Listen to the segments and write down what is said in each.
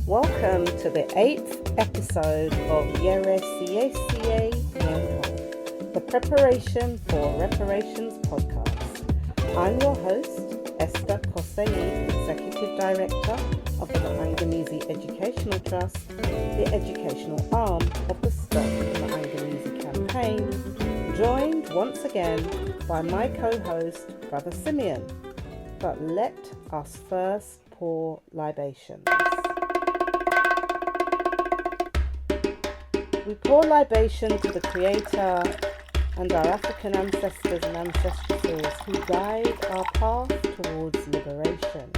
Welcome to the 8th episode of Yɛresiesie, the Preparation for Reparations podcast. I'm your host, Esther Xosei, Executive Director of the Maangamizi Educational Trust, the educational arm of the Stop Maangamizi campaign, joined once again by my co-host, Brother Simeon. But let us first pour libations. We pour libation to the Creator and our African ancestors and ancestresses who guide our path towards liberation.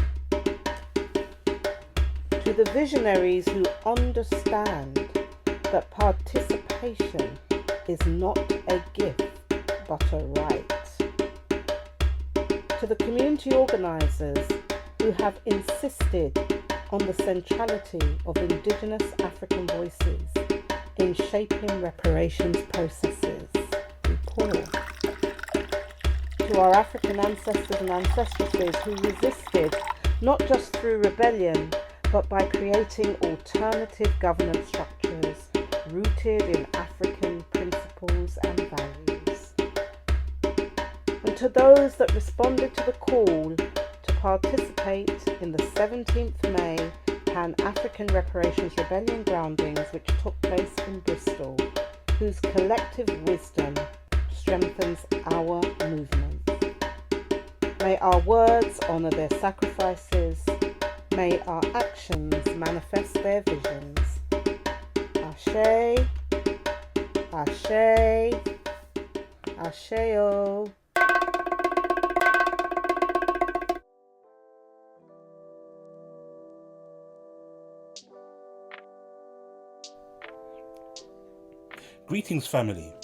To the visionaries who understand that participation is not a gift but a right. To the community organisers who have insisted on the centrality of Indigenous African voices in shaping reparations processes, we pour. To our African ancestors and ancestresses who resisted not just through rebellion, but by creating alternative governance structures rooted in African principles and values. And to those that responded to the call to participate in the 17th May Pan-Afrikan Reparations Rebellion Groundings, which took place in Bristol, whose collective wisdom strengthens our movement. May our words honour their sacrifices. May our actions manifest their visions. Ashe, Ashe, Asheo. Greetings, family.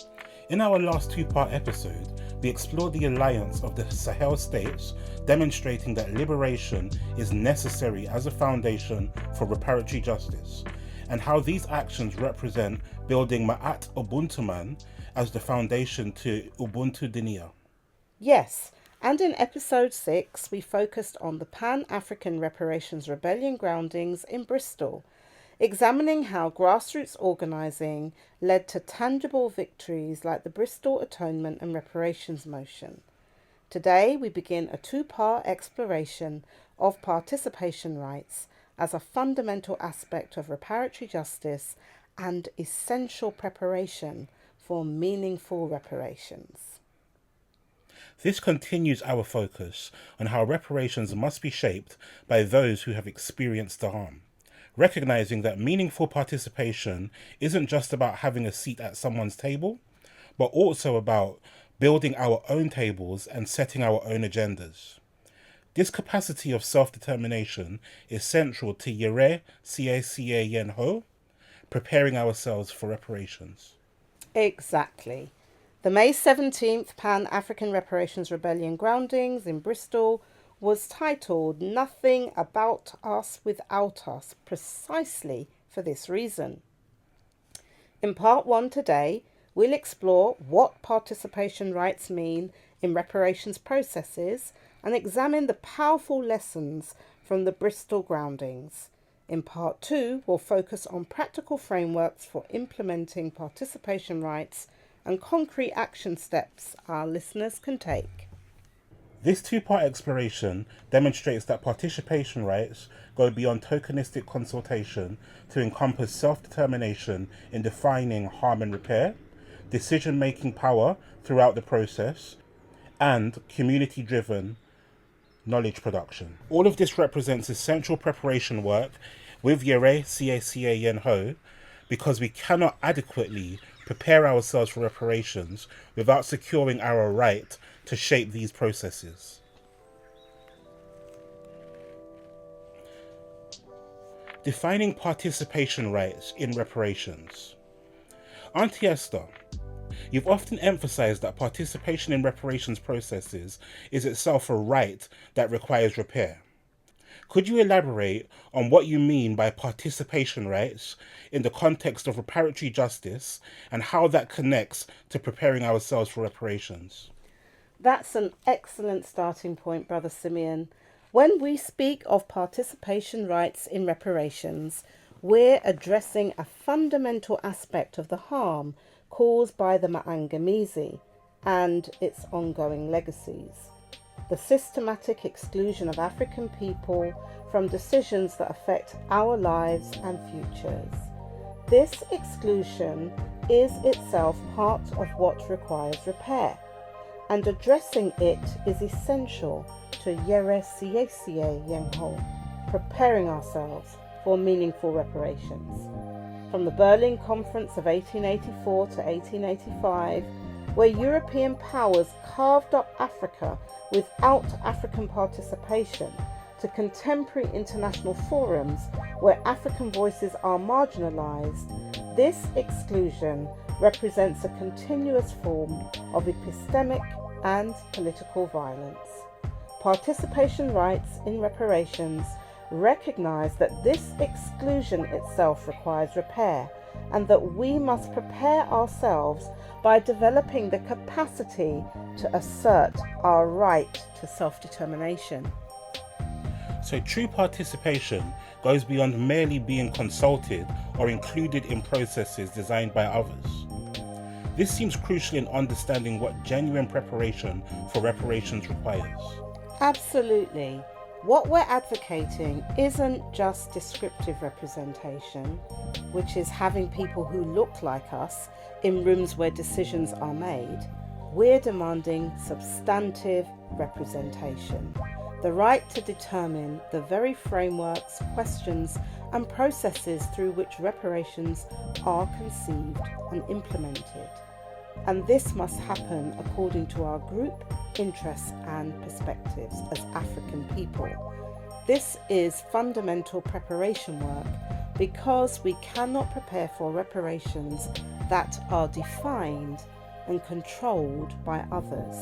In our last two-part episode, we explored the alliance of the Sahel states, demonstrating that liberation is necessary as a foundation for reparatory justice, and how these actions represent building Ma'at Ubuntuman as the foundation to Ubuntu Dinia. Yes, and in episode 6, we focused on the Pan-Afrikan Reparations Rebellion Groundings in Bristol, examining how grassroots organising led to tangible victories like the Bristol Atonement and Reparations motion. Today we begin a two-part exploration of participation rights as a fundamental aspect of reparatory justice and essential preparation for meaningful reparations. This continues our focus on how reparations must be shaped by those who have experienced the harm. Recognizing that meaningful participation isn't just about having a seat at someone's table, but also about building our own tables and setting our own agendas. This capacity of self-determination is central to Yɛresiesie, preparing ourselves for reparations. Exactly. The May 17th Pan-Afrikan Reparations Rebellion Groundings in Bristol was titled Nothing About Us Without Us, precisely for this reason. In part 1 today, we'll explore what participation rights mean in reparations processes and examine the powerful lessons from the Bristol Groundings. In part 2, we'll focus on practical frameworks for implementing participation rights and concrete action steps our listeners can take. This two-part exploration demonstrates that participation rights go beyond tokenistic consultation to encompass self-determination in defining harm and repair, decision-making power throughout the process, and community-driven knowledge production. All of this represents essential preparation work with Yɛresiesie because we cannot adequately prepare ourselves for reparations without securing our right to shape these processes. Defining participation rights in reparations. Auntie Esther, you've often emphasized that participation in reparations processes is itself a right that requires repair. Could you elaborate on what you mean by participation rights in the context of reparatory justice and how that connects to preparing ourselves for reparations? That's an excellent starting point, Brother Simeon. When we speak of participation rights in reparations, we're addressing a fundamental aspect of the harm caused by the Maangamizi and its ongoing legacies. The systematic exclusion of African people from decisions that affect our lives and futures. This exclusion is itself part of what requires repair, and addressing it is essential to Yɛresiesie, preparing ourselves for meaningful reparations. From the Berlin Conference of 1884 to 1885, where European powers carved up Africa without African participation, to contemporary international forums where African voices are marginalised, this exclusion represents a continuous form of epistemic and political violence. Participation rights in reparations recognise that this exclusion itself requires repair, and that we must prepare ourselves by developing the capacity to assert our right to self-determination. So true participation goes beyond merely being consulted or included in processes designed by others. This seems crucial in understanding what genuine preparation for reparations requires. Absolutely. What we're advocating isn't just descriptive representation, which is having people who look like us in rooms where decisions are made. We're demanding substantive representation, the right to determine the very frameworks, questions, and processes through which reparations are conceived and implemented. And this must happen according to our group interests and perspectives as African people. This is fundamental preparation work because we cannot prepare for reparations that are defined and controlled by others.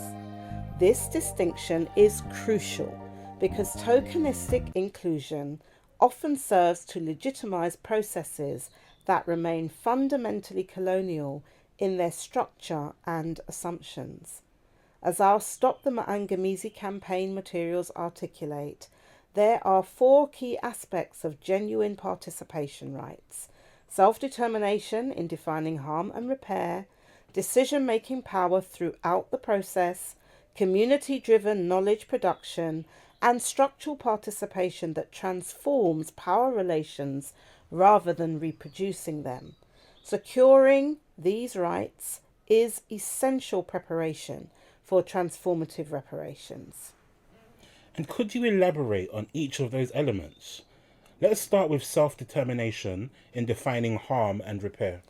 This distinction is crucial because tokenistic inclusion often serves to legitimise processes that remain fundamentally colonial in their structure and assumptions. As our Stop the Maangamizi campaign materials articulate, there are 4 key aspects of genuine participation rights: self-determination in defining harm and repair, decision-making power throughout the process, community-driven knowledge production, and structural participation that transforms power relations rather than reproducing them. Securing these rights is essential preparation for transformative reparations. And could you elaborate on each of those elements? Let's start with self-determination in defining harm and repair.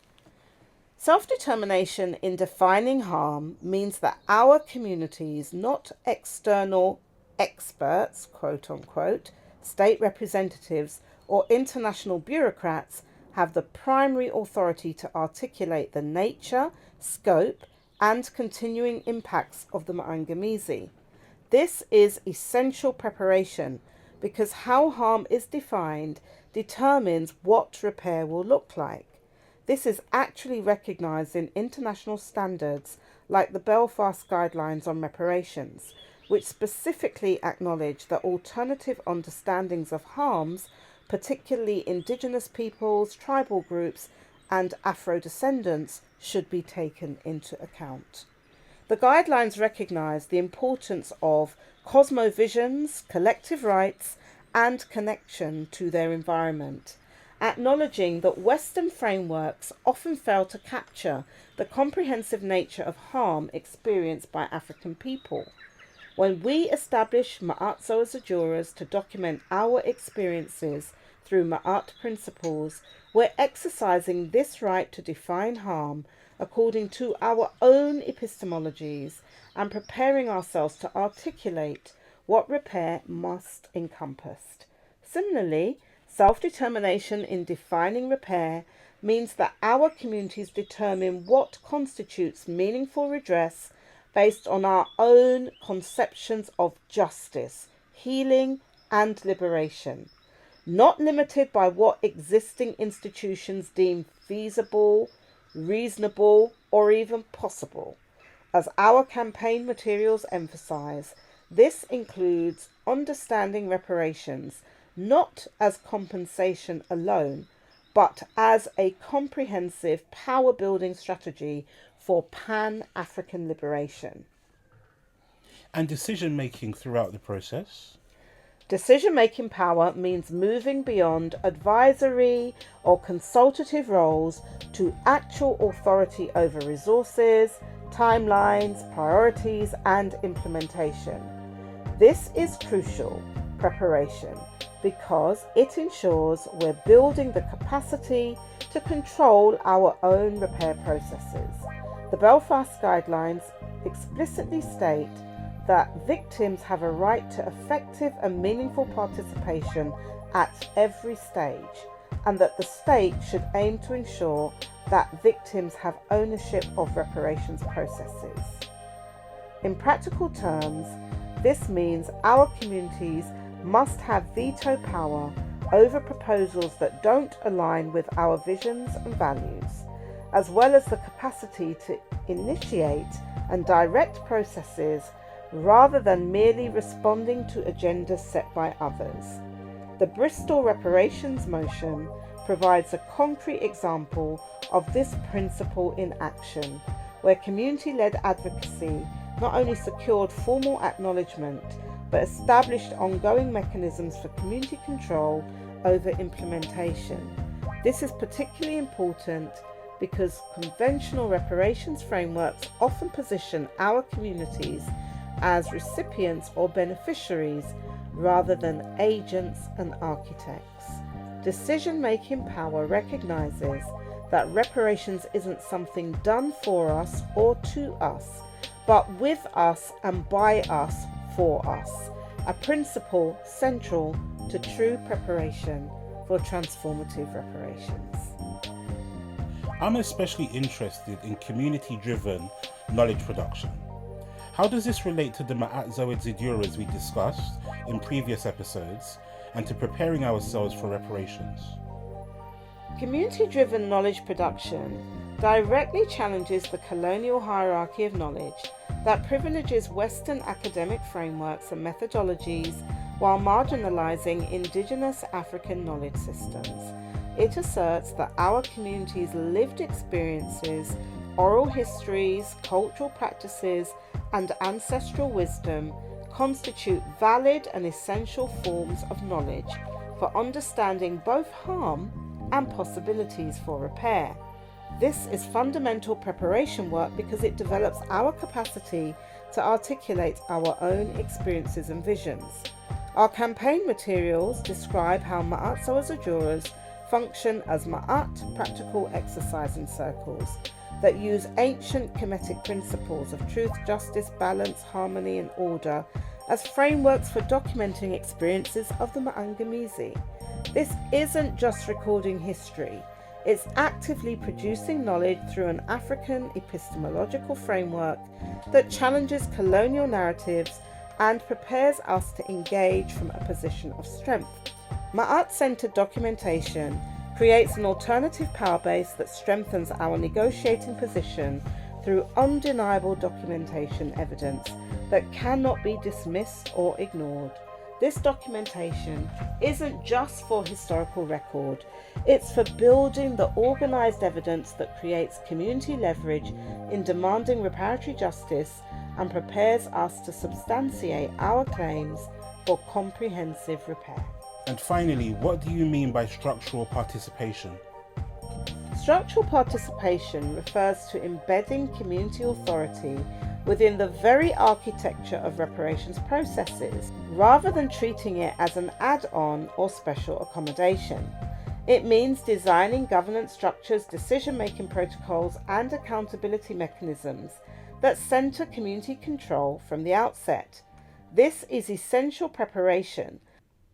Self-determination in defining harm means that our communities, not external experts, quote unquote, state representatives or international bureaucrats, have the primary authority to articulate the nature, scope, and continuing impacts of the Maangamizi. This is essential preparation because how harm is defined determines what repair will look like. This is actually recognised in international standards like the Belfast Guidelines on Reparations, which specifically acknowledge that alternative understandings of harms, particularly Indigenous peoples, tribal groups, and Afro-descendants, should be taken into account. The guidelines recognise the importance of cosmovisions, collective rights, and connection to their environment, acknowledging that Western frameworks often fail to capture the comprehensive nature of harm experienced by African people. When we establish Ma'atso as a jurors to document our experiences through Ma'at principles, we're exercising this right to define harm according to our own epistemologies and preparing ourselves to articulate what repair must encompass. Similarly, self-determination in defining repair means that our communities determine what constitutes meaningful redress based on our own conceptions of justice, healing, and liberation, not limited by what existing institutions deem feasible, reasonable, or even possible. As our campaign materials emphasise, This includes understanding reparations not as compensation alone, but as a comprehensive power-building strategy for Pan-African liberation. And decision-making throughout the process? Decision-making power means moving beyond advisory or consultative roles to actual authority over resources, timelines, priorities, and implementation. This is crucial preparation because it ensures we're building the capacity to control our own repair processes. The Belfast Guidelines explicitly state that victims have a right to effective and meaningful participation at every stage, and that the state should aim to ensure that victims have ownership of reparations processes. In practical terms, this means our communities must have veto power over proposals that don't align with our visions and values, as well as the capacity to initiate and direct processes rather than merely responding to agendas set by others. The Bristol Reparations motion provides a concrete example of this principle in action, where community-led advocacy not only secured formal acknowledgement, but established ongoing mechanisms for community control over implementation. This is particularly important because conventional reparations frameworks often position our communities as recipients or beneficiaries rather than agents and architects. Decision-making power recognizes that reparations isn't something done for us or to us, but with us and by us for us, a principle central to true preparation for transformative reparations. I'm especially interested in community-driven knowledge production. How does this relate to the Maangamizi we discussed in previous episodes and to preparing ourselves for reparations? Community-driven knowledge production directly challenges the colonial hierarchy of knowledge that privileges Western academic frameworks and methodologies while marginalizing indigenous African knowledge systems. It asserts that our communities' lived experiences, oral histories, cultural practices, and ancestral wisdom constitute valid and essential forms of knowledge for understanding both harm and possibilities for repair. This is fundamental preparation work because it develops our capacity to articulate our own experiences and visions. Our campaign materials describe how Maangamizi function as Ma'at practical exercising circles that use ancient Kemetic principles of truth, justice, balance, harmony, and order as frameworks for documenting experiences of the Maangamizi. This isn't just recording history, it's actively producing knowledge through an African epistemological framework that challenges colonial narratives and prepares us to engage from a position of strength. Ma'at-centered documentation creates an alternative power base that strengthens our negotiating position through undeniable documentation evidence that cannot be dismissed or ignored. This documentation isn't just for historical record, it's for building the organised evidence that creates community leverage in demanding reparatory justice and prepares us to substantiate our claims for comprehensive repair. And finally, what do you mean by structural participation? Structural participation refers to embedding community authority within the very architecture of reparations processes, rather than treating it as an add-on or special accommodation. It means designing governance structures, decision-making protocols, and accountability mechanisms that centre community control from the outset. This is essential preparation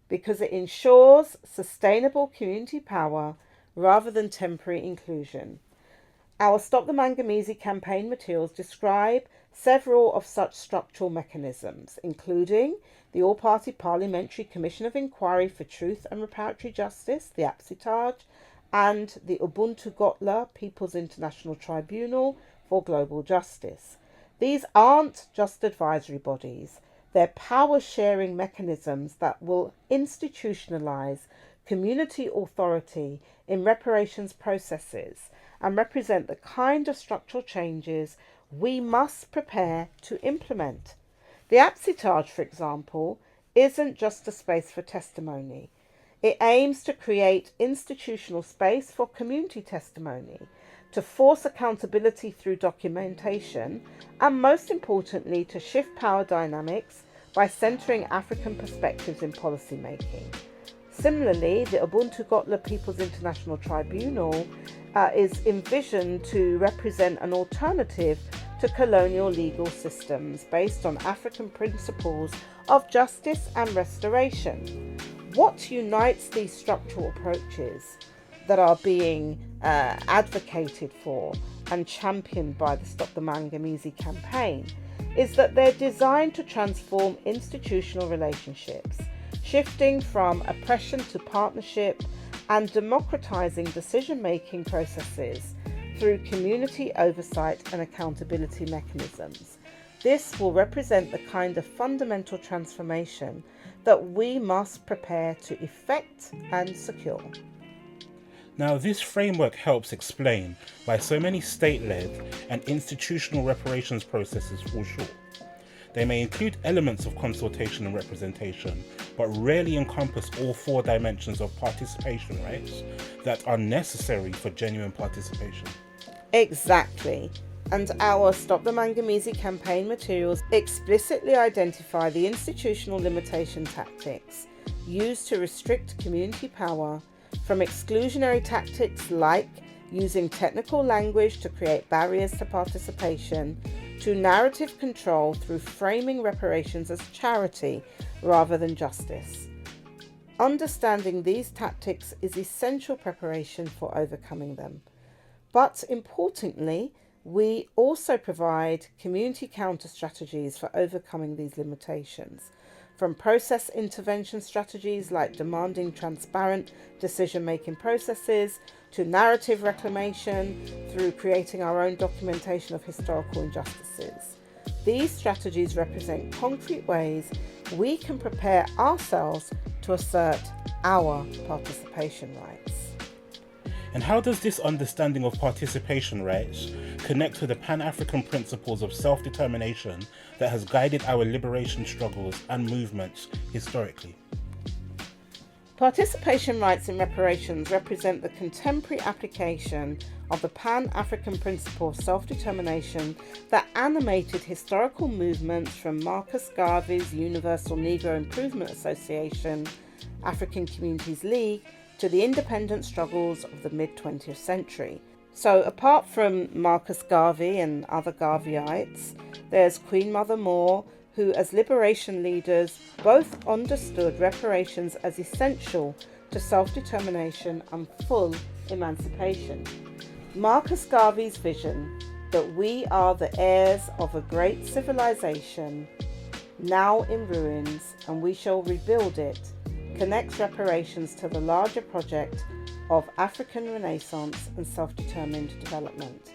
because it ensures sustainable community power rather than temporary inclusion. Our Stop the Maangamizi campaign materials describe several of such structural mechanisms, including the All-Party Parliamentary Commission of Inquiry for Truth and Reparatory Justice, the APSITARG, and the Ubuntu Gotla People's International Tribunal for Global Justice. These aren't just advisory bodies. They're power-sharing mechanisms that will institutionalize community authority in reparations processes and represent the kind of structural changes we must prepare to implement. The Apsitage, for example, isn't just a space for testimony. It aims to create institutional space for community testimony, to force accountability through documentation, and most importantly, to shift power dynamics by centering African perspectives in policy making. Similarly, the Ubuntu Gotla People's International Tribunal is envisioned to represent an alternative to colonial legal systems based on African principles of justice and restoration. What unites these structural approaches that are being advocated for and championed by the Stop the Maangamizi campaign is that they're designed to transform institutional relationships, shifting from oppression to partnership and democratizing decision-making processes through community oversight and accountability mechanisms. This will represent the kind of fundamental transformation that we must prepare to effect and secure. Now, this framework helps explain why so many state-led and institutional reparations processes fall short. They may include elements of consultation and representation, but rarely encompass all four dimensions of participation rights that are necessary for genuine participation. Exactly. And our Stop the Maangamizi campaign materials explicitly identify the institutional limitation tactics used to restrict community power, from exclusionary tactics like using technical language to create barriers to participation, to narrative control through framing reparations as charity rather than justice. Understanding these tactics is essential preparation for overcoming them. But importantly, we also provide community counter strategies for overcoming these limitations, from process intervention strategies like demanding transparent decision-making processes to narrative reclamation through creating our own documentation of historical injustices. These strategies represent concrete ways we can prepare ourselves to assert our participation rights. And how does this understanding of participation rights connect to the Pan-African principles of self-determination that has guided our liberation struggles and movements historically? Participation rights in reparations represent the contemporary application of the Pan-African principle of self-determination that animated historical movements from Marcus Garvey's Universal Negro Improvement Association, African Communities League, to the independent struggles of the mid-20th century. So apart from Marcus Garvey and other Garveyites, there's Queen Mother Moore, who as liberation leaders both understood reparations as essential to self-determination and full emancipation. Marcus Garvey's vision that we are the heirs of a great civilization, now in ruins, and we shall rebuild it, connects reparations to the larger project of African Renaissance and self-determined development.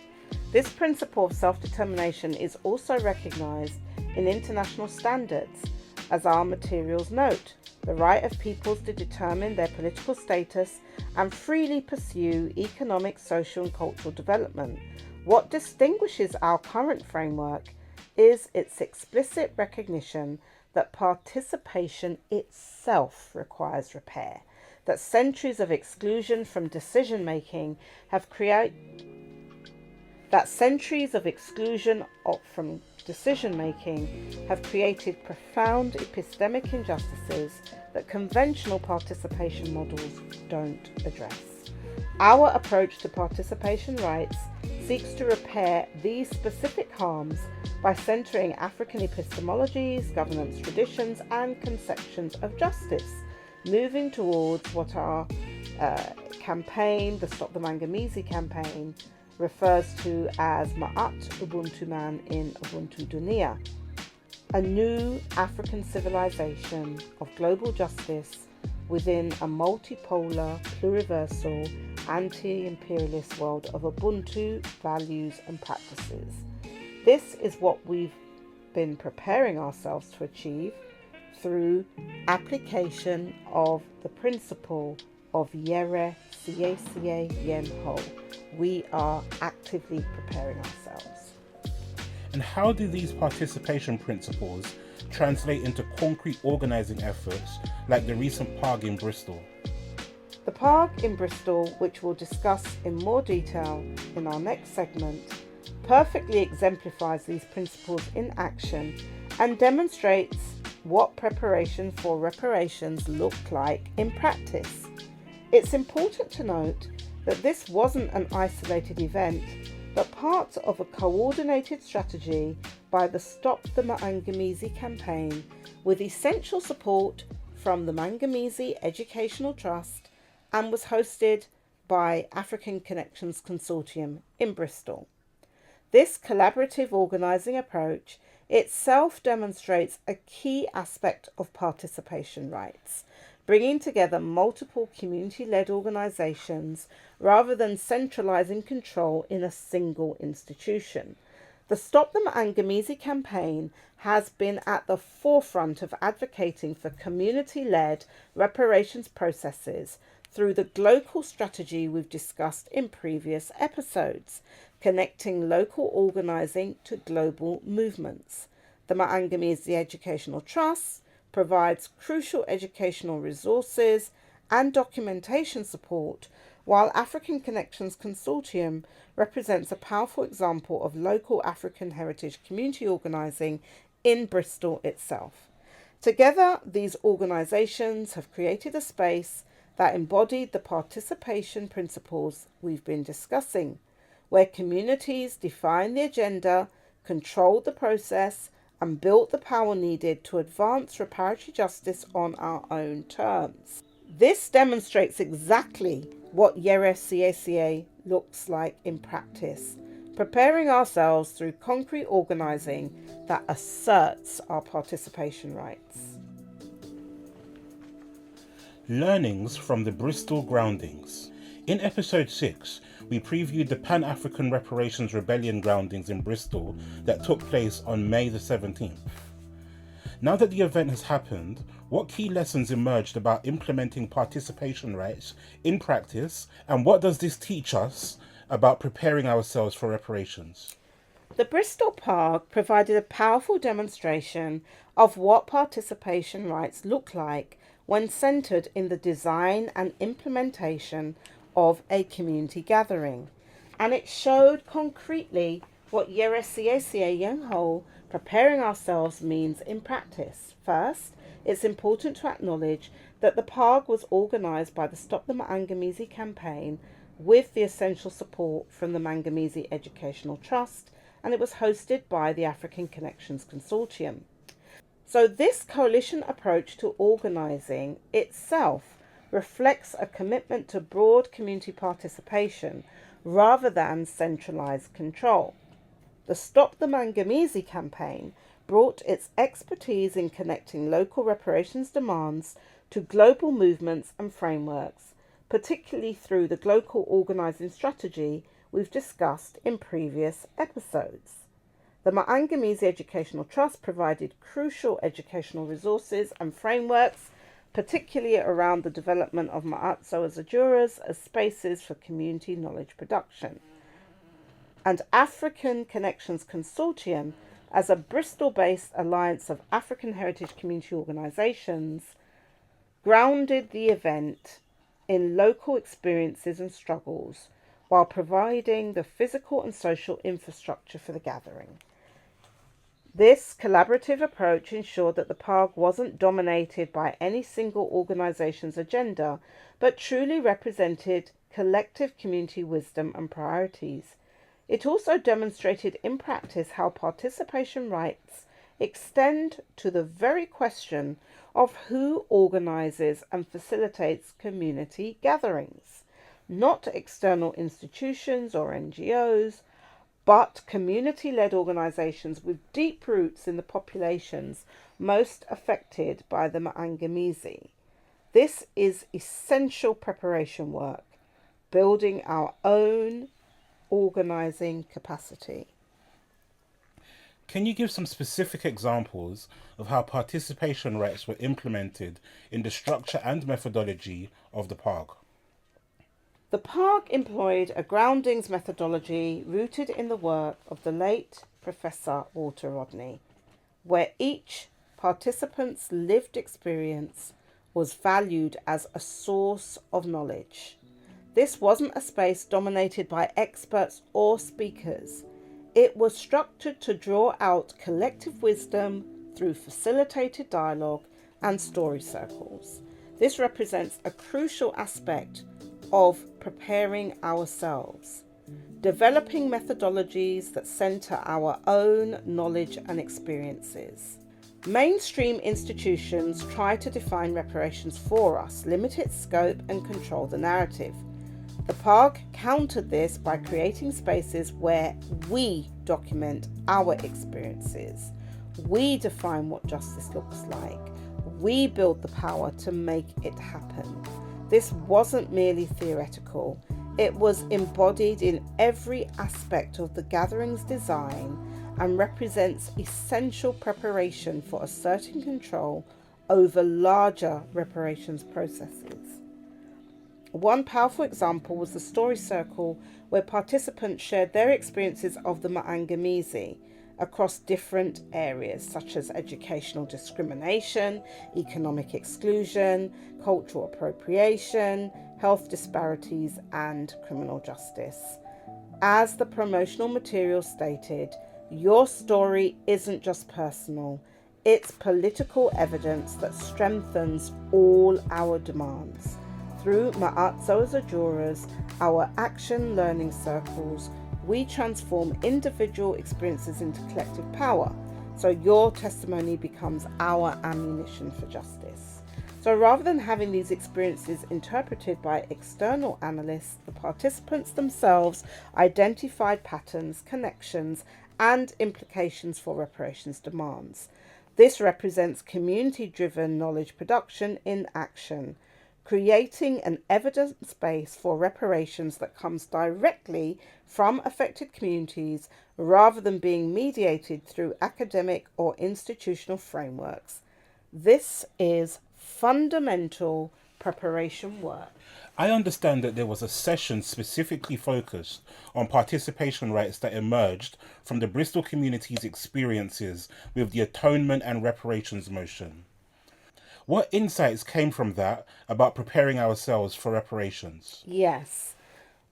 This principle of self-determination is also recognised in international standards, as our materials note, the right of peoples to determine their political status and freely pursue economic, social and cultural development. What distinguishes our current framework is its explicit recognition that participation itself requires repair, that centuries of exclusion from decision-making have created profound epistemic injustices that conventional participation models don't address. Our approach to participation rights seeks to repair these specific harms by centering African epistemologies, governance traditions, and conceptions of justice, moving towards what our campaign, the Stop the Maangamizi campaign, refers to as Ma'at Ubuntu Man in Ubuntu Dunia, a new African civilization of global justice within a multipolar, pluriversal, anti-imperialist world of Ubuntu values and practices. This is what we've been preparing ourselves to achieve through application of the principle of Yɛresiesie. We are actively preparing ourselves. And how do these participation principles translate into concrete organising efforts like the recent PARRG in Bristol? The PARRG in Bristol, which we'll discuss in more detail in our next segment, perfectly exemplifies these principles in action and demonstrates what preparation for reparations look like in practice. It's important to note that this wasn't an isolated event, but part of a coordinated strategy by the Stop the Maangamizi campaign, with essential support from the Maangamizi Educational Trust, and was hosted by African Connections Consortium in Bristol. This collaborative organising approach itself demonstrates a key aspect of participation rights, bringing together multiple community-led organisations rather than centralising control in a single institution. The Stop the Maangamizi campaign has been at the forefront of advocating for community-led reparations processes through the global strategy we've discussed in previous episodes, connecting local organising to global movements. The Maangamizi Educational Trust provides crucial educational resources and documentation support, while African Connections Consortium represents a powerful example of local African heritage community organising in Bristol itself. Together, these organisations have created a space that embodied the participation principles we've been discussing, where communities define the agenda, controlled the process, and built the power needed to advance reparatory justice on our own terms. This demonstrates exactly what Yɛresiesie looks like in practice, preparing ourselves through concrete organising that asserts our participation rights. Learnings from the Bristol Groundings. In episode 6, we previewed the Pan-Afrikan Reparations Rebellion groundings in Bristol that took place on May the 17th. Now that the event has happened, what key lessons emerged about implementing participation rights in practice, and what does this teach us about preparing ourselves for reparations? The Bristol PARRG provided a powerful demonstration of what participation rights look like when centred in the design and implementation of a community gathering, and it showed concretely what Yɛresiesie, preparing ourselves, means in practice. First, it's important to acknowledge that the PARRG was organised by the Stop the Maangamizi campaign with the essential support from the Maangamizi Educational Trust, and it was hosted by the African Connections Consortium. So this coalition approach to organising itself reflects a commitment to broad community participation rather than centralised control. The Stop the Maangamizi campaign brought its expertise in connecting local reparations demands to global movements and frameworks, particularly through the global organising strategy we've discussed in previous episodes. The Maangamizi Educational Trust provided crucial educational resources and frameworks, particularly around the development of Maatso as Ajuras as spaces for community knowledge production. And African Connections Consortium, as a Bristol-based alliance of African heritage community organisations, grounded the event in local experiences and struggles while providing the physical and social infrastructure for the gathering. This collaborative approach ensured that the PARRG wasn't dominated by any single organisation's agenda, but truly represented collective community wisdom and priorities. It also demonstrated in practice how participation rights extend to the very question of who organises and facilitates community gatherings, not external institutions or NGOs, but community-led organisations with deep roots in the populations most affected by the Maangamizi. This is essential preparation work, building our own organising capacity. Can you give some specific examples of how participation rights were implemented in the structure and methodology of the PARRG? The PARRG employed a groundings methodology rooted in the work of the late Professor Walter Rodney, where each participant's lived experience was valued as a source of knowledge. This wasn't a space dominated by experts or speakers. It was structured to draw out collective wisdom through facilitated dialogue and story circles. This represents a crucial aspect of preparing ourselves, developing methodologies that centre our own knowledge and experiences. Mainstream institutions try to define reparations for us, limit its scope and control the narrative. The PARRG countered this by creating spaces where we document our experiences. We define what justice looks like. We build the power to make it happen. This wasn't merely theoretical. It was embodied in every aspect of the gathering's design and represents essential preparation for asserting control over larger reparations processes. One powerful example was the story circle, where participants shared their experiences of the Maangamizi across different areas such as educational discrimination, economic exclusion, cultural appropriation, health disparities, and criminal justice. As the promotional material stated, your story isn't just personal, it's political evidence that strengthens all our demands. Through Maangamizi Educational, our action learning circles, we transform individual experiences into collective power, so your testimony becomes our ammunition for justice. So rather than having these experiences interpreted by external analysts, the participants themselves identified patterns, connections, and implications for reparations demands. This represents community-driven knowledge production in action, creating an evidence base for reparations that comes directly from affected communities rather than being mediated through academic or institutional frameworks. This is fundamental preparation work. I understand that there was a session specifically focused on participation rights that emerged from the Bristol community's experiences with the atonement and reparations motion. What insights came from that about preparing ourselves for reparations? Yes,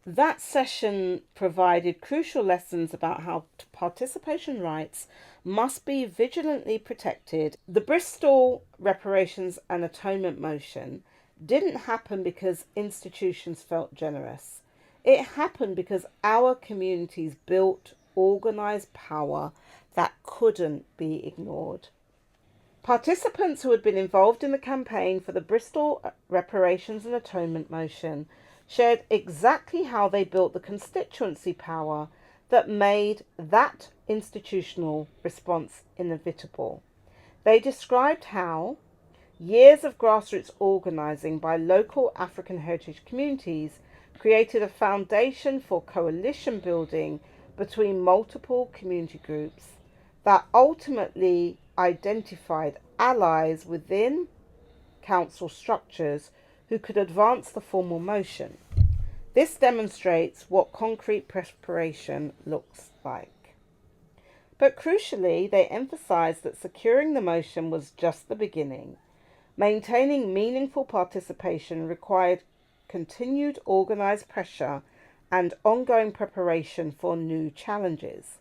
that session provided crucial lessons about how participation rights must be vigilantly protected. The Bristol reparations and atonement motion didn't happen because institutions felt generous. It happened because our communities built organised power that couldn't be ignored. Participants who had been involved in the campaign for the Bristol Reparations and Atonement motion shared exactly how they built the constituency power that made that institutional response inevitable. They described how years of grassroots organising by local African heritage communities created a foundation for coalition building between multiple community groups that ultimately identified allies within council structures who could advance the formal motion. This demonstrates what concrete preparation looks like. But crucially, they emphasised that securing the motion was just the beginning. Maintaining meaningful participation required continued organised pressure and ongoing preparation for new challenges.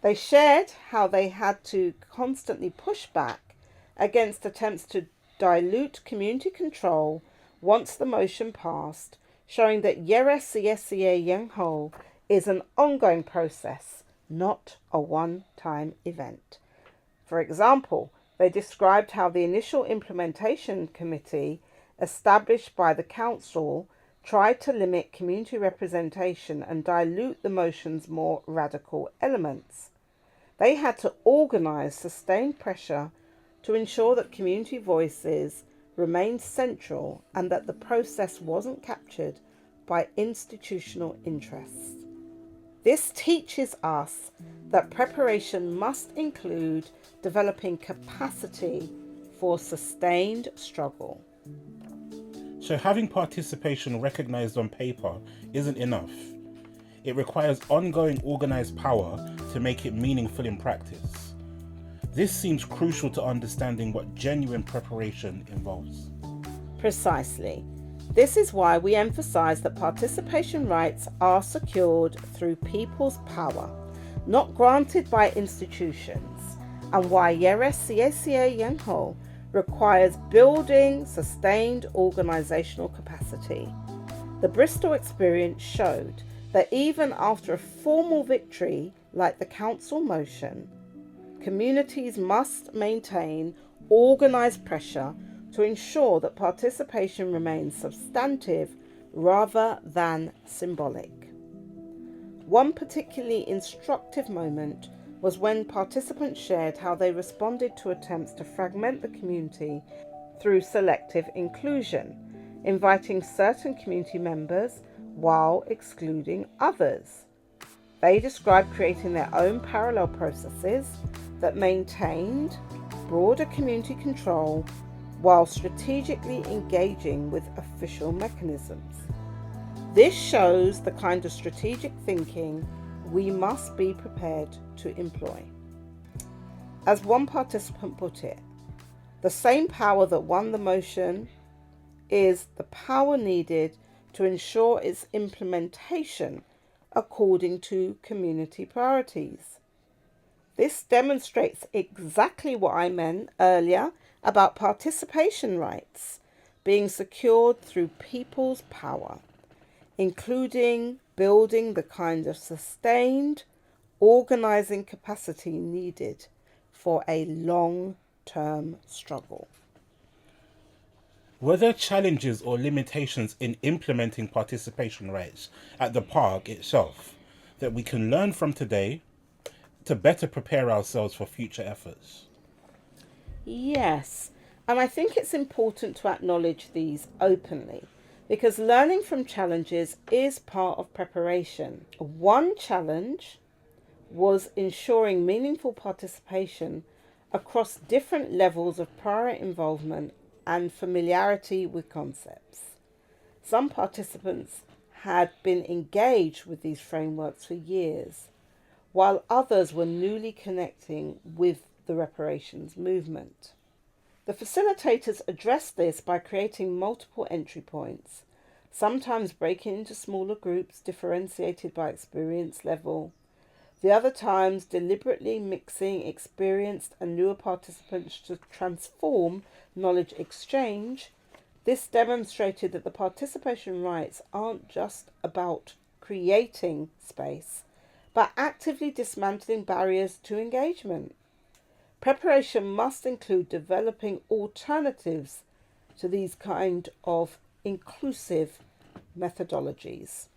They shared how they had to constantly push back against attempts to dilute community control once the motion passed, showing that Yɛresiesie is an ongoing process, not a one-time event. For example, they described how the initial implementation committee established by the council tried to limit community representation and dilute the motion's more radical elements. They had to organise sustained pressure to ensure that community voices remained central and that the process wasn't captured by institutional interests. This teaches us that preparation must include developing capacity for sustained struggle. So having participation recognised on paper isn't enough. It requires ongoing organised power to make it meaningful in practice. This seems crucial to understanding what genuine preparation involves. Precisely. This is why we emphasise that participation rights are secured through people's power, not granted by institutions, and why Yɛresiesie requires building sustained organisational capacity. The Bristol experience showed that even after a formal victory like the council motion, communities must maintain organised pressure to ensure that participation remains substantive rather than symbolic. One particularly instructive moment was when participants shared how they responded to attempts to fragment the community through selective inclusion, inviting certain community members while excluding others. They described creating their own parallel processes that maintained broader community control while strategically engaging with official mechanisms. This shows the kind of strategic thinking we must be prepared to employ. As one participant put it, the same power that won the motion is the power needed to ensure its implementation according to community priorities. This demonstrates exactly what I meant earlier about participation rights being secured through people's power, including building the kind of sustained organising capacity needed for a long-term struggle. Were there challenges or limitations in implementing participation rights at the PARRG itself that we can learn from today to better prepare ourselves for future efforts? Yes, and I think it's important to acknowledge these openly, because learning from challenges is part of preparation. One challenge was ensuring meaningful participation across different levels of prior involvement and familiarity with concepts. Some participants had been engaged with these frameworks for years, while others were newly connecting with the reparations movement. The facilitators addressed this by creating multiple entry points, sometimes breaking into smaller groups differentiated by experience level, the other times deliberately mixing experienced and newer participants to transform knowledge exchange. This demonstrated that the participation rights aren't just about creating space, but actively dismantling barriers to engagement. Preparation must include developing alternatives to these kind of inclusive methodologies.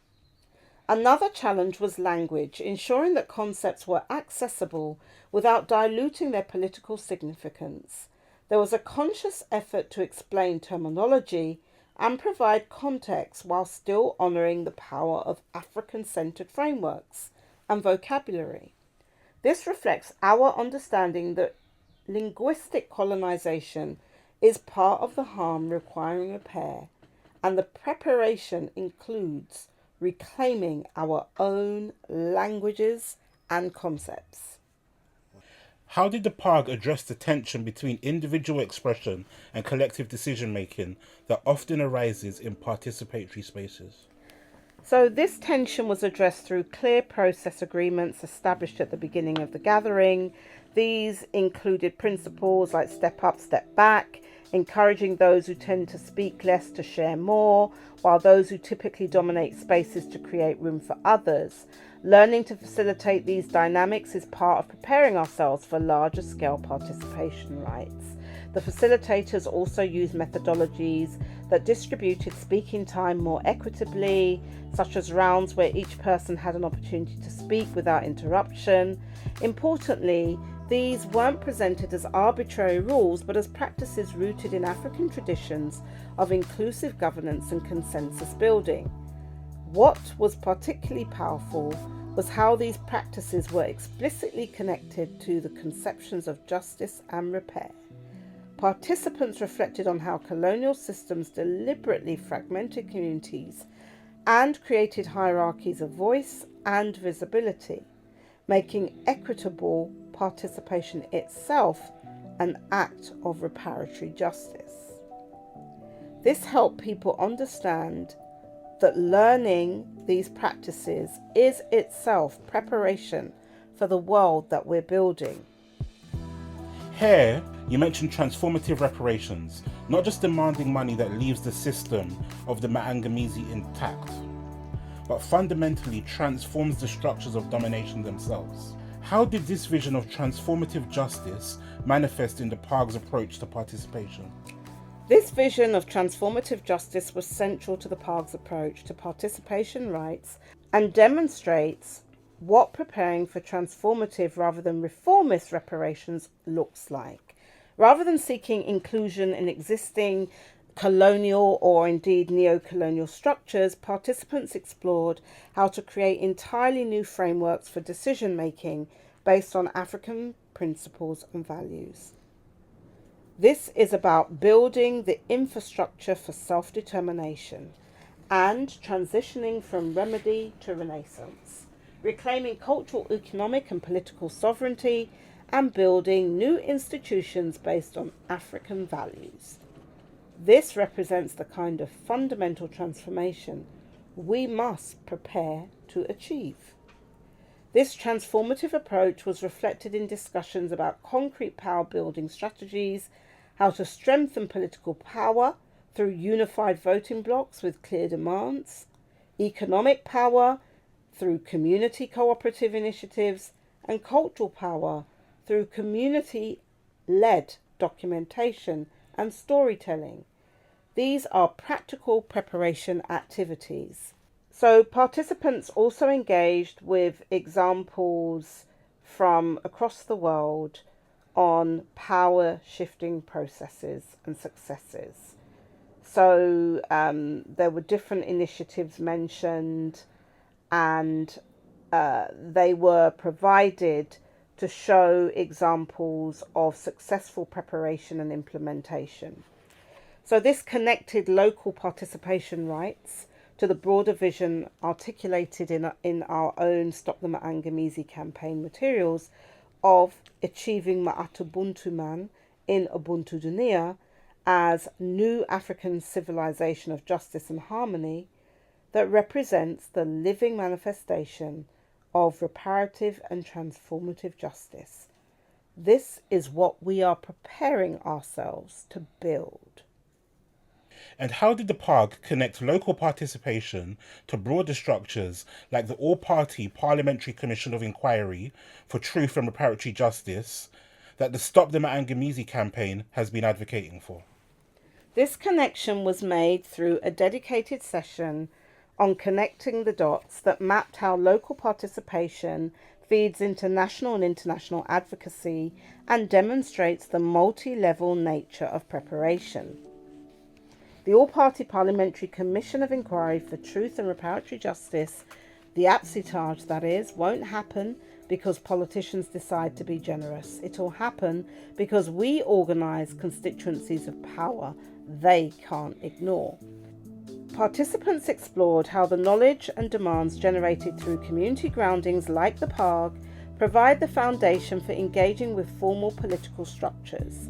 Another challenge was language, ensuring that concepts were accessible without diluting their political significance. There was a conscious effort to explain terminology and provide context while still honouring the power of African-centred frameworks and vocabulary. This reflects our understanding that linguistic colonisation is part of the harm requiring repair, and the preparation includes reclaiming our own languages and concepts. How did the PARRG address the tension between individual expression and collective decision-making that often arises in participatory spaces? So this tension was addressed through clear process agreements established at the beginning of the gathering. These included principles like step up, step back, encouraging those who tend to speak less to share more, while those who typically dominate spaces to create room for others. Learning to facilitate these dynamics is part of preparing ourselves for larger scale participation rights. The facilitators also used methodologies that distributed speaking time more equitably, such as rounds where each person had an opportunity to speak without interruption. Importantly, these weren't presented as arbitrary rules, but as practices rooted in African traditions of inclusive governance and consensus building. What was particularly powerful was how these practices were explicitly connected to the conceptions of justice and repair. Participants reflected on how colonial systems deliberately fragmented communities and created hierarchies of voice and visibility, making equitable participation itself an act of reparatory justice. This helped people understand that learning these practices is itself preparation for the world that we're building. Here, you mentioned transformative reparations, not just demanding money that leaves the system of the Maangamizi intact, but fundamentally transforms the structures of domination themselves. How did this vision of transformative justice manifest in the PARRG's approach to participation? This vision of transformative justice was central to the PARRG's approach to participation rights and demonstrates what preparing for transformative rather than reformist reparations looks like. Rather than seeking inclusion in existing colonial or indeed neo-colonial structures, participants explored how to create entirely new frameworks for decision-making based on African principles and values. This is about building the infrastructure for self-determination and transitioning from remedy to renaissance, reclaiming cultural, economic and political sovereignty, and building new institutions based on African values. This represents the kind of fundamental transformation we must prepare to achieve. This transformative approach was reflected in discussions about concrete power building strategies, how to strengthen political power through unified voting blocks with clear demands, economic power through community cooperative initiatives, and cultural power through community-led documentation and storytelling. These are practical preparation activities. So participants also engaged with examples from across the world on power shifting processes and successes. So there were different initiatives mentioned, and they were provided to show examples of successful preparation and implementation. So this connected local participation rights to the broader vision articulated in our own Stop the Maangamizi campaign materials of achieving Ma'atubuntu in Ubuntu Dunia as new African civilization of justice and harmony that represents the living manifestation of reparative and transformative justice. This is what we are preparing ourselves to build. And how did the PARRG connect local participation to broader structures like the All-Party Parliamentary Commission of Inquiry for Truth and Reparatory Justice that the Stop the Maangamizi campaign has been advocating for? This connection was made through a dedicated session on connecting the dots that mapped how local participation feeds into national and international advocacy and demonstrates the multi-level nature of preparation. The All-Party Parliamentary Commission of Inquiry for Truth and Reparatory Justice, the APSITARG that is, won't happen because politicians decide to be generous. It'll happen because we organise constituencies of power they can't ignore. Participants explored how the knowledge and demands generated through community groundings like the PARRG provide the foundation for engaging with formal political structures.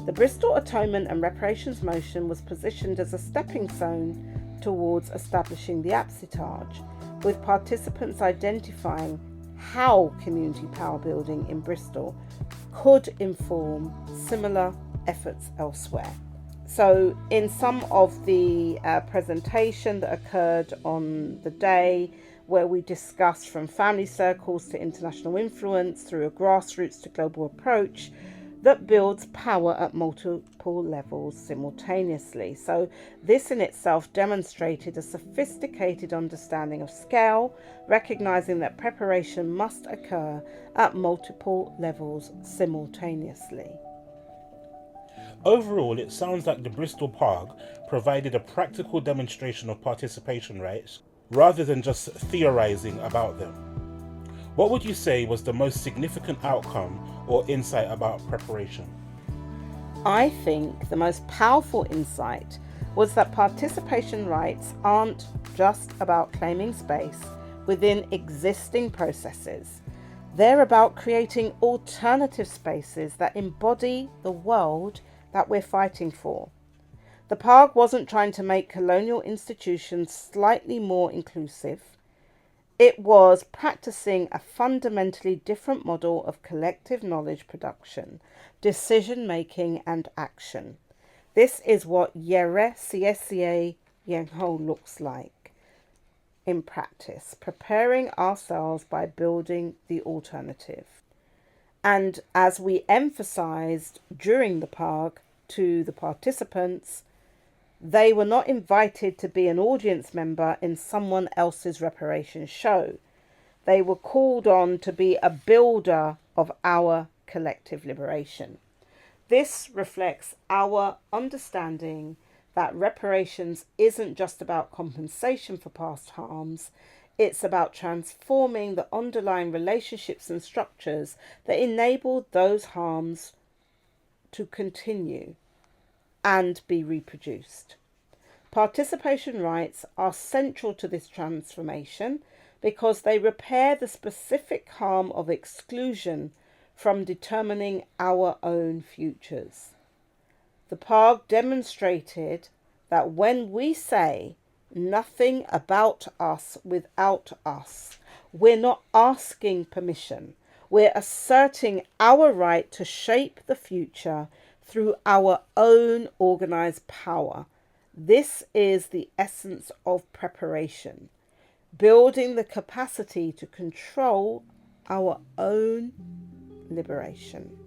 The Bristol Atonement and Reparations motion was positioned as a stepping stone towards establishing the APSITARG, with participants identifying how community power building in Bristol could inform similar efforts elsewhere. So in some of the presentation that occurred on the day, where we discussed from family circles to international influence through a grassroots to global approach that builds power at multiple levels simultaneously. So this in itself demonstrated a sophisticated understanding of scale, recognizing that preparation must occur at multiple levels simultaneously. Overall, it sounds like the Bristol PARRG provided a practical demonstration of participation rights rather than just theorising about them. What would you say was the most significant outcome or insight about preparation? I think the most powerful insight was that participation rights aren't just about claiming space within existing processes. They're about creating alternative spaces that embody the world that we're fighting for. The PARRG wasn't trying to make colonial institutions slightly more inclusive. It was practicing a fundamentally different model of collective knowledge production, decision making and action. This is what Yɛresiesie looks like in practice, preparing ourselves by building the alternative. And as we emphasized during the PARRG to the participants, they were not invited to be an audience member in someone else's reparations show. They were called on to be a builder of our collective liberation. This reflects our understanding that reparations isn't just about compensation for past harms, it's about transforming the underlying relationships and structures that enabled those harms to continue and be reproduced. Participation rights are central to this transformation because they repair the specific harm of exclusion from determining our own futures. The PARRG demonstrated that when we say nothing about us without us, we're not asking permission. We're asserting our right to shape the future through our own organised power. This is the essence of preparation, building the capacity to control our own liberation.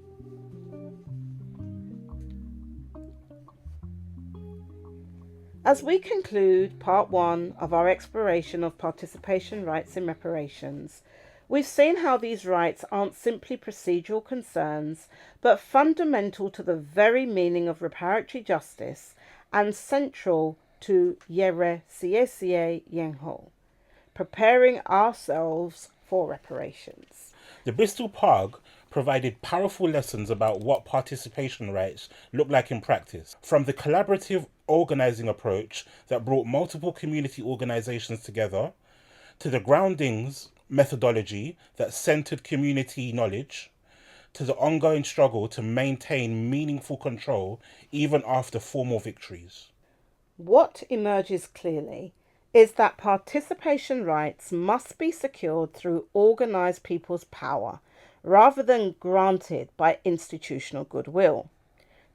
As we conclude part 1 of our exploration of participation rights in reparations, we've seen how these rights aren't simply procedural concerns, but fundamental to the very meaning of reparatory justice and central to Yɛresiesie, preparing ourselves for reparations. The Bristol PARRG provided powerful lessons about what participation rights look like in practice, from the collaborative organising approach that brought multiple community organisations together, to the Groundings methodology that centred community knowledge, to the ongoing struggle to maintain meaningful control even after formal victories. What emerges clearly is that participation rights must be secured through organised people's power, rather than granted by institutional goodwill.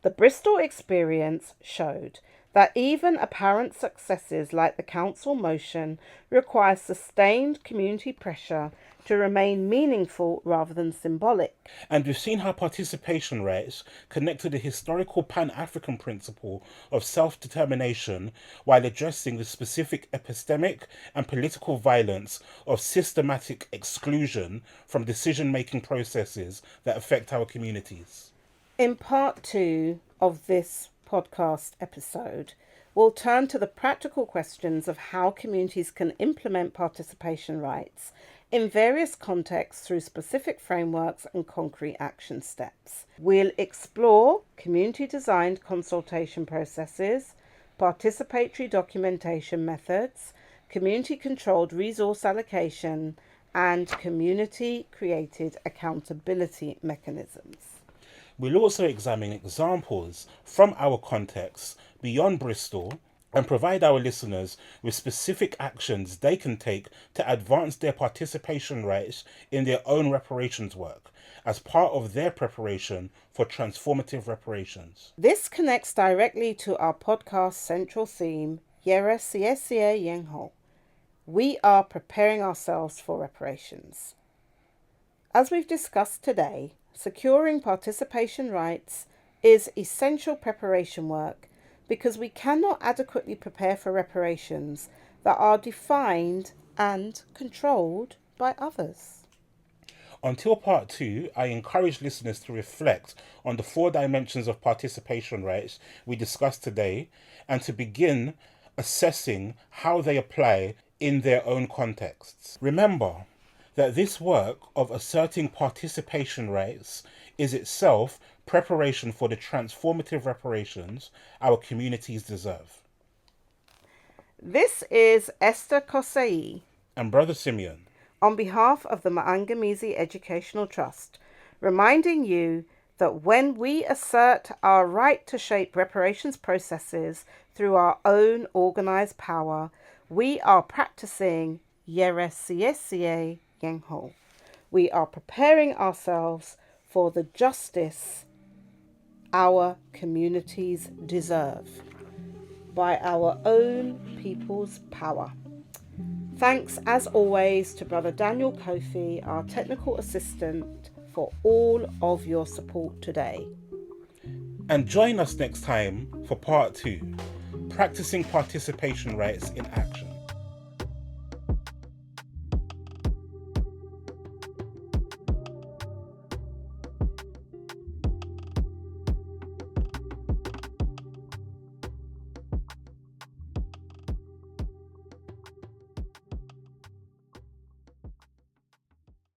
The Bristol experience showed that even apparent successes like the council motion require sustained community pressure to remain meaningful rather than symbolic. And we've seen how participation rights connect to the historical Pan-Afrikan principle of self-determination while addressing the specific epistemic and political violence of systematic exclusion from decision-making processes that affect our communities. In part 2 of this podcast episode, we'll turn to the practical questions of how communities can implement participation rights in various contexts through specific frameworks and concrete action steps. We'll explore community-designed consultation processes, participatory documentation methods, community-controlled resource allocation, and community-created accountability mechanisms. We'll also examine examples from our context beyond Bristol and provide our listeners with specific actions they can take to advance their participation rights in their own reparations work as part of their preparation for transformative reparations. This connects directly to our podcast's central theme, Yɛresiesie. We are preparing ourselves for reparations. As we've discussed today, securing participation rights is essential preparation work because we cannot adequately prepare for reparations that are defined and controlled by others. Until part 2, I encourage listeners to reflect on the 4 dimensions of participation rights we discussed today and to begin assessing how they apply in their own contexts. Remember, that this work of asserting participation rights is itself preparation for the transformative reparations our communities deserve. This is Esther Xosei And Brother Simeon, on behalf of the Maangamizi Educational Trust, reminding you that when we assert our right to shape reparations processes through our own organised power, we are practicing Yɛresiesie. We are preparing ourselves for the justice our communities deserve by our own people's power. Thanks as always to Brother Daniel Kofi, our technical assistant, for all of your support today. and join us next time for part 2, Practicing Participation Rights in Action.